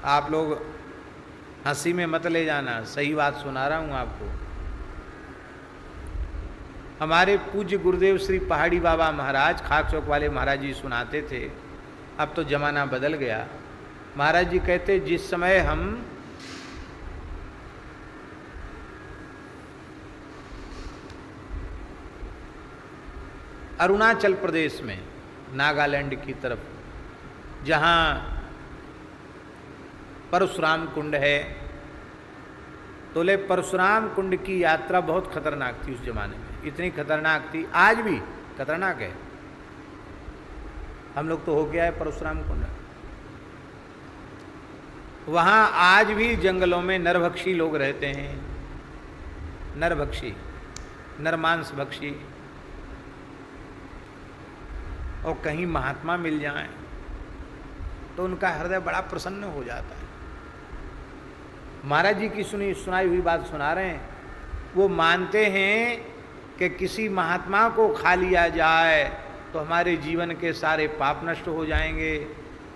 आप लोग हंसी में मत ले जाना, सही बात सुना रहा हूं आपको। हमारे पूज्य गुरुदेव श्री पहाड़ी बाबा महाराज, खाक चौक वाले महाराज जी सुनाते थे। अब तो जमाना बदल गया। महाराज जी कहते, जिस समय हम अरुणाचल प्रदेश में, नागालैंड की तरफ, जहाँ परशुराम कुंड है, तो ले परशुराम कुंड की यात्रा बहुत खतरनाक थी उस जमाने में। इतनी खतरनाक थी, आज भी खतरनाक है। हम लोग तो हो गया है परशुराम कुंड। वहाँ आज भी जंगलों में नरभक्षी लोग रहते हैं, नरभक्षी, नरमांस भक्षी। और कहीं महात्मा मिल जाएं तो उनका हृदय बड़ा प्रसन्न हो जाता है। महाराज जी की सुनाई हुई बात सुना रहे हैं। वो मानते हैं कि किसी महात्मा को खा लिया जाए तो हमारे जीवन के सारे पाप नष्ट हो जाएंगे,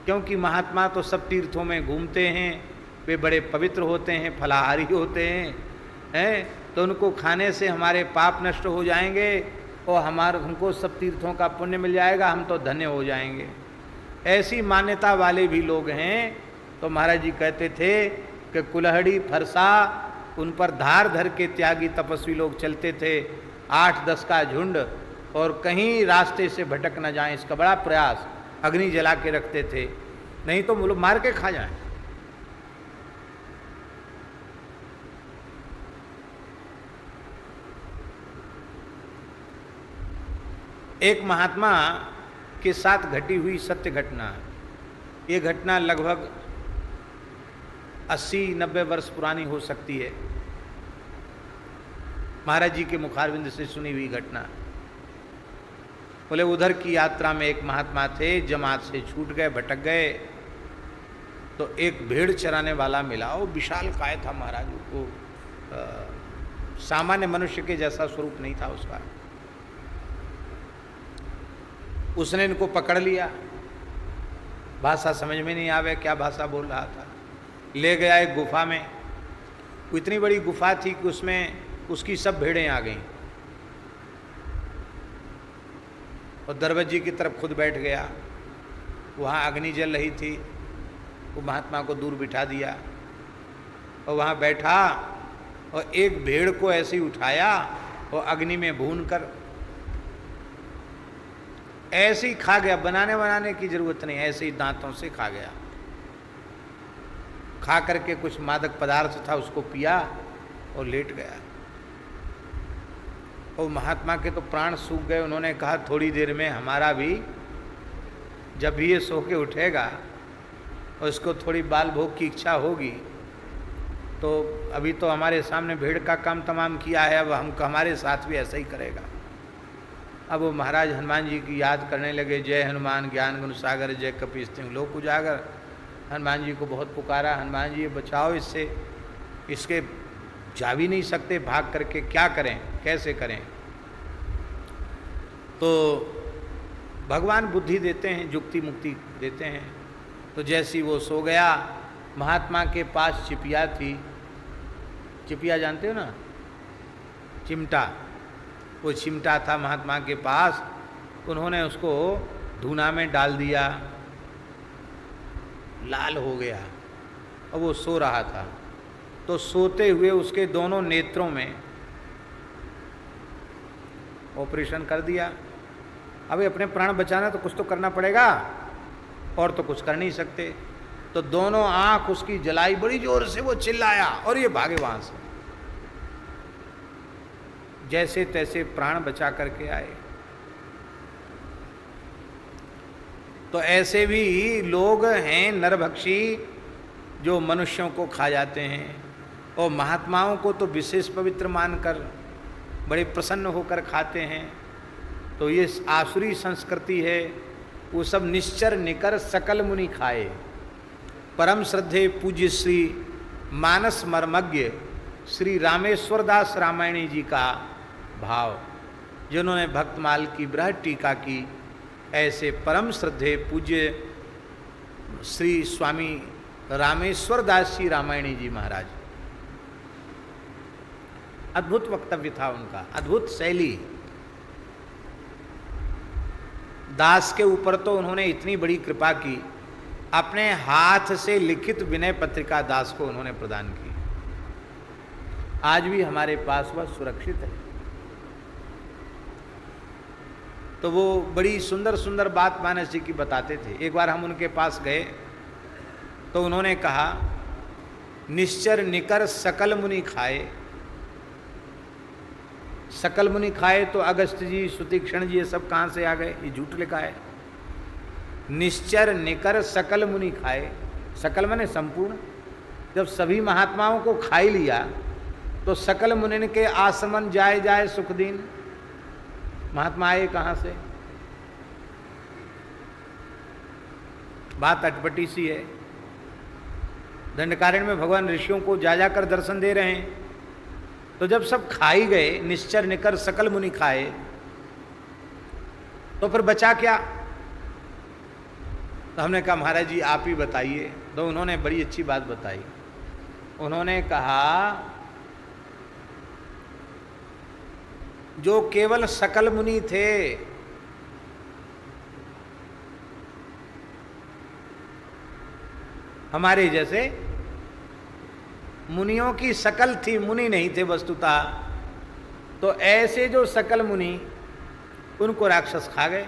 क्योंकि महात्मा तो सब तीर्थों में घूमते हैं, वे बड़े पवित्र होते हैं, फलाहारी होते हैं, तो उनको खाने से हमारे पाप नष्ट हो जाएंगे और हमको सब तीर्थों का पुण्य मिल जाएगा, हम तो धन्य हो जाएंगे। ऐसी मान्यता वाले भी लोग हैं। तो महाराज जी कहते थे कि कुल्हड़ी फरसा, उन पर धार धर के त्यागी तपस्वी लोग चलते थे, 8-10 का झुंड, और कहीं रास्ते से भटक न जाएं इसका बड़ा प्रयास, अग्नि जला के रखते थे, नहीं तो लोग मार के खा जाएं। एक महात्मा के साथ घटी हुई सत्य घटना। ये घटना लगभग 80-90 वर्ष पुरानी हो सकती है। महाराज जी के मुखारविंद से सुनी हुई घटना। बोले उधर की यात्रा में एक महात्मा थे, जमात से छूट गए, भटक गए, तो एक भेड़ चराने वाला मिला। वो विशाल काय था महाराज को, सामान्य मनुष्य के जैसा स्वरूप नहीं था उसका। उसने इनको पकड़ लिया, भाषा समझ में नहीं आवे क्या भाषा बोल रहा था। ले गया एक गुफा में। इतनी बड़ी गुफा थी कि उसमें उसकी सब भेड़ें आ गईं, और दरवाजे की तरफ खुद बैठ गया। वहाँ अग्नि जल रही थी, वो महात्मा को दूर बिठा दिया और वहाँ बैठा, और एक भेड़ को ऐसे ही उठाया और अग्नि में भून कर ऐसे ही खा गया। बनाने की जरूरत नहीं, ऐसे ही दांतों से खा गया। खा करके कुछ मादक पदार्थ था उसको पिया और लेट गया। और महात्मा के तो प्राण सूख गए। उन्होंने कहा थोड़ी देर में हमारा भी, जब भी ये सो के उठेगा और इसको थोड़ी बाल भोग की इच्छा होगी, तो अभी तो हमारे सामने भेड़ का काम तमाम किया है, अब हमारे साथ भी ऐसा ही करेगा। अब वो महाराज हनुमान जी की याद करने लगे। जय हनुमान ज्ञान गुण सागर, जय कपीस तिहुँ लोक उजागर। हनुमान जी को बहुत पुकारा, हनुमान जी बचाओ इससे, इसके जा भी नहीं सकते भाग करके, क्या करें, कैसे करें। तो भगवान बुद्धि देते हैं, युक्ति मुक्ति देते हैं। तो जैसी वो सो गया, महात्मा के पास चिपिया थी। चिपिया जानते हो ना, चिमटा। वो चिमटा था महात्मा के पास। उन्होंने उसको धूना में डाल दिया, लाल हो गया, और वो सो रहा था। तो सोते हुए उसके दोनों नेत्रों में ऑपरेशन कर दिया। अभी अपने प्राण बचाना तो कुछ तो करना पड़ेगा, और तो कुछ कर नहीं सकते। तो दोनों आंख उसकी जलाई, बड़ी जोर से वो चिल्लाया, और ये भागे वहां से। जैसे तैसे प्राण बचा करके आए। तो ऐसे भी लोग हैं नरभक्षी, जो मनुष्यों को खा जाते हैं, और महात्माओं को तो विशेष पवित्र मानकर बड़े प्रसन्न होकर खाते हैं। तो ये आसुरी संस्कृति है। वो सब निश्चर निकर सकल मुनि खाए। परम श्रद्धे पूज्य श्री मानस मर्मज्ञ श्री रामेश्वर दास रामायणी जी का भाव, जिन्होंने भक्तमाल की बृहद टीका की, ऐसे परम श्रद्धे पूज्य श्री स्वामी रामेश्वर दास जी रामायणी जी महाराज, अद्भुत वक्तव्य था उनका, अद्भुत शैली। दास के ऊपर तो उन्होंने इतनी बड़ी कृपा की, अपने हाथ से लिखित विनय पत्रिका दास को उन्होंने प्रदान की। आज भी हमारे पास वह सुरक्षित है। तो वो बड़ी सुंदर सुंदर बात मानस जी की बताते थे। एक बार हम उनके पास गए तो उन्होंने कहा, निश्चर निकर सकल मुनि खाए। सकल मुनि खाए तो अगस्त जी, सुतीक्षण जी, ये सब कहाँ से आ गए? ये झूठ लिखा है। निश्चर निकर सकल मुनि खाए, सकल माने संपूर्ण। जब सभी महात्माओं को खा ही लिया तो सकल मुनि के आसमन जाए जाए सुख दीन। महात्मा आए कहाँ से? बात अटपटी सी है। दंडकारण्य में भगवान ऋषियों को जा जाकर दर्शन दे रहे हैं, तो जब सब खाई गए, निश्चर निकर सकल मुनि खाए, तो फिर बचा क्या? तो हमने कहा महाराज जी आप ही बताइए। तो उन्होंने बड़ी अच्छी बात बताई। उन्होंने कहा, जो केवल सकल मुनि थे, हमारे जैसे मुनियों की शकल थी, मुनि नहीं थे वस्तुतः, तो ऐसे जो सकल मुनि, उनको राक्षस खा गए।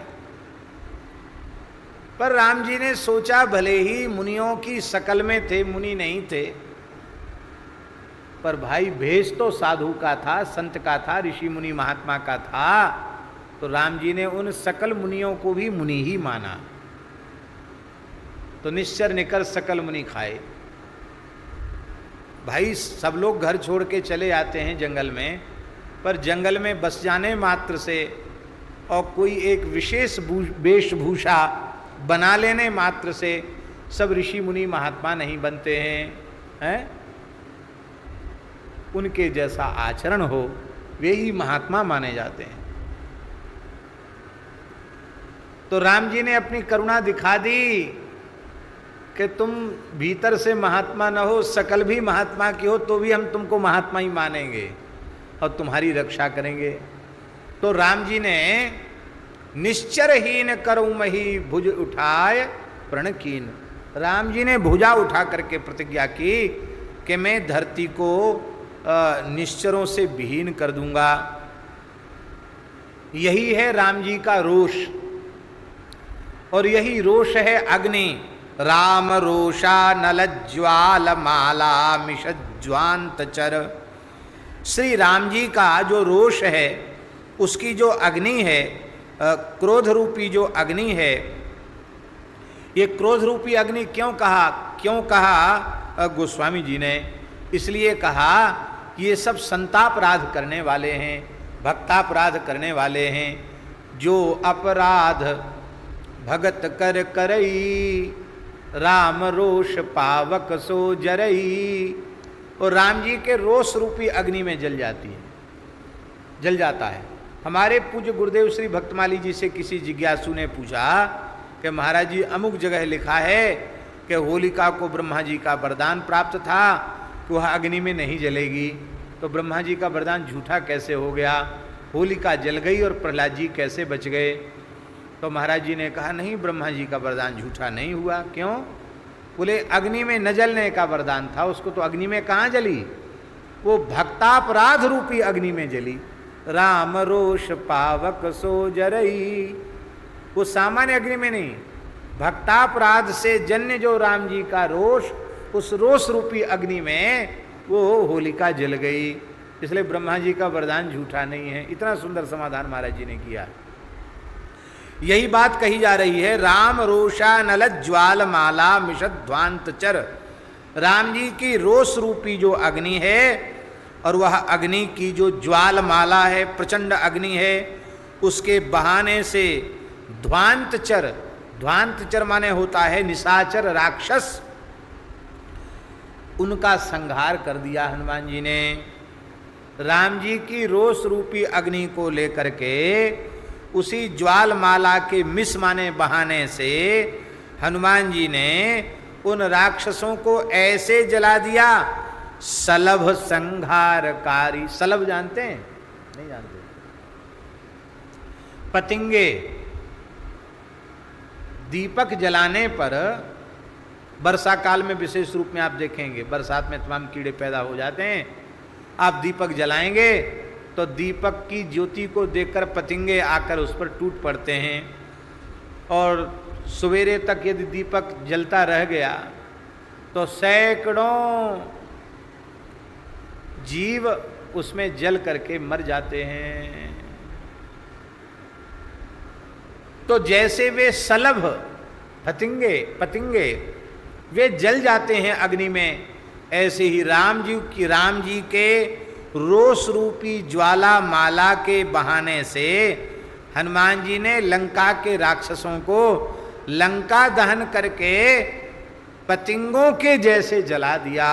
पर राम जी ने सोचा, भले ही मुनियों की शकल में थे, मुनि नहीं थे, पर भाई भेष तो साधु का था, संत का था, ऋषि मुनि महात्मा का था। तो राम जी ने उन सकल मुनियों को भी मुनि ही माना। तो निश्चर निकर सकल मुनि खाए। भाई सब लोग घर छोड़ के चले आते हैं जंगल में, पर जंगल में बस जाने मात्र से और कोई एक विशेष वेशभूषा बना लेने मात्र से सब ऋषि मुनि महात्मा नहीं बनते हैं। उनके जैसा आचरण हो, वे ही महात्मा माने जाते हैं। तो राम जी ने अपनी करुणा दिखा दी कि तुम भीतर से महात्मा न हो, सकल भी महात्मा की हो, तो भी हम तुमको महात्मा ही मानेंगे और तुम्हारी रक्षा करेंगे। तो राम जी ने निश्चरहीन करुमहि भुज उठाए प्रण कीन। राम जी ने भुजा उठा करके प्रतिज्ञा की कि मैं धरती को निश्चरों से विहीन कर दूंगा। यही है राम जी का रोष, और यही रोष है अग्नि। राम रोषा नल ज्वाल माला मिषज्वांत चर। श्री राम जी का जो रोष है, उसकी जो अग्नि है, क्रोध रूपी जो अग्नि है, ये क्रोध रूपी अग्नि क्यों कहा गोस्वामी जी ने? इसलिए कहा कि ये सब संतापराध करने वाले हैं, भक्तापराध करने वाले हैं। जो अपराध भगत कर करई, राम रोष पावक सो जरई। और राम जी के रोष रूपी अग्नि में जल जाता है। हमारे पूज्य गुरुदेव श्री भक्तमाली जी से किसी जिज्ञासु ने पूछा कि महाराज जी अमुक जगह लिखा है कि होलिका को ब्रह्मा जी का वरदान प्राप्त था कि वह अग्नि में नहीं जलेगी, तो ब्रह्मा जी का वरदान झूठा कैसे हो गया? होलिका जल गई और प्रहलाद जी कैसे बच गए? तो महाराज जी ने कहा, नहीं, ब्रह्मा जी का वरदान झूठा नहीं हुआ। क्यों? बोले अग्नि में न जलने का वरदान था, उसको तो अग्नि में कहाँ जली? वो भक्तापराध रूपी अग्नि में जली। राम रोष पावक सो जरई। वो सामान्य अग्नि में नहीं, भक्तापराध से जन्य जो राम जी का रोष, उस रोष रूपी अग्नि में वो होलिका जल गई। इसलिए ब्रह्मा जी का वरदान झूठा नहीं है। इतना सुंदर समाधान महाराज जी ने किया। यही बात कही जा रही है, राम रोषा नल ज्वाल माला मिषध्वांत चर। राम जी की रोष रूपी जो अग्नि है, और वह अग्नि की जो ज्वाल माला है, प्रचंड अग्नि है, उसके बहाने से ध्वांतचर, ध्वांतचर माने होता है निशाचर राक्षस, उनका संहार कर दिया हनुमान जी ने। राम जी की रोष रूपी अग्नि को लेकर के उसी ज्वाल माला के मिस माने बहाने से हनुमान जी ने उन राक्षसों को ऐसे जला दिया, सलभ संहारकारी। सलभ जानते हैं? नहीं जानते। पतिंगे, दीपक जलाने पर वर्षा काल में विशेष रूप में आप देखेंगे, बरसात में तमाम कीड़े पैदा हो जाते हैं। आप दीपक जलाएंगे तो दीपक की ज्योति को देखकर पतिंगे आकर उस पर टूट पड़ते हैं, और सवेरे तक यदि दीपक जलता रह गया तो सैकड़ों जीव उसमें जल करके मर जाते हैं। तो जैसे वे सलभ पतिंगे वे जल जाते हैं अग्नि में, ऐसे ही राम जी के रोष रूपी ज्वाला माला के बहाने से हनुमान जी ने लंका के राक्षसों को लंका दहन करके पतिंगों के जैसे जला दिया।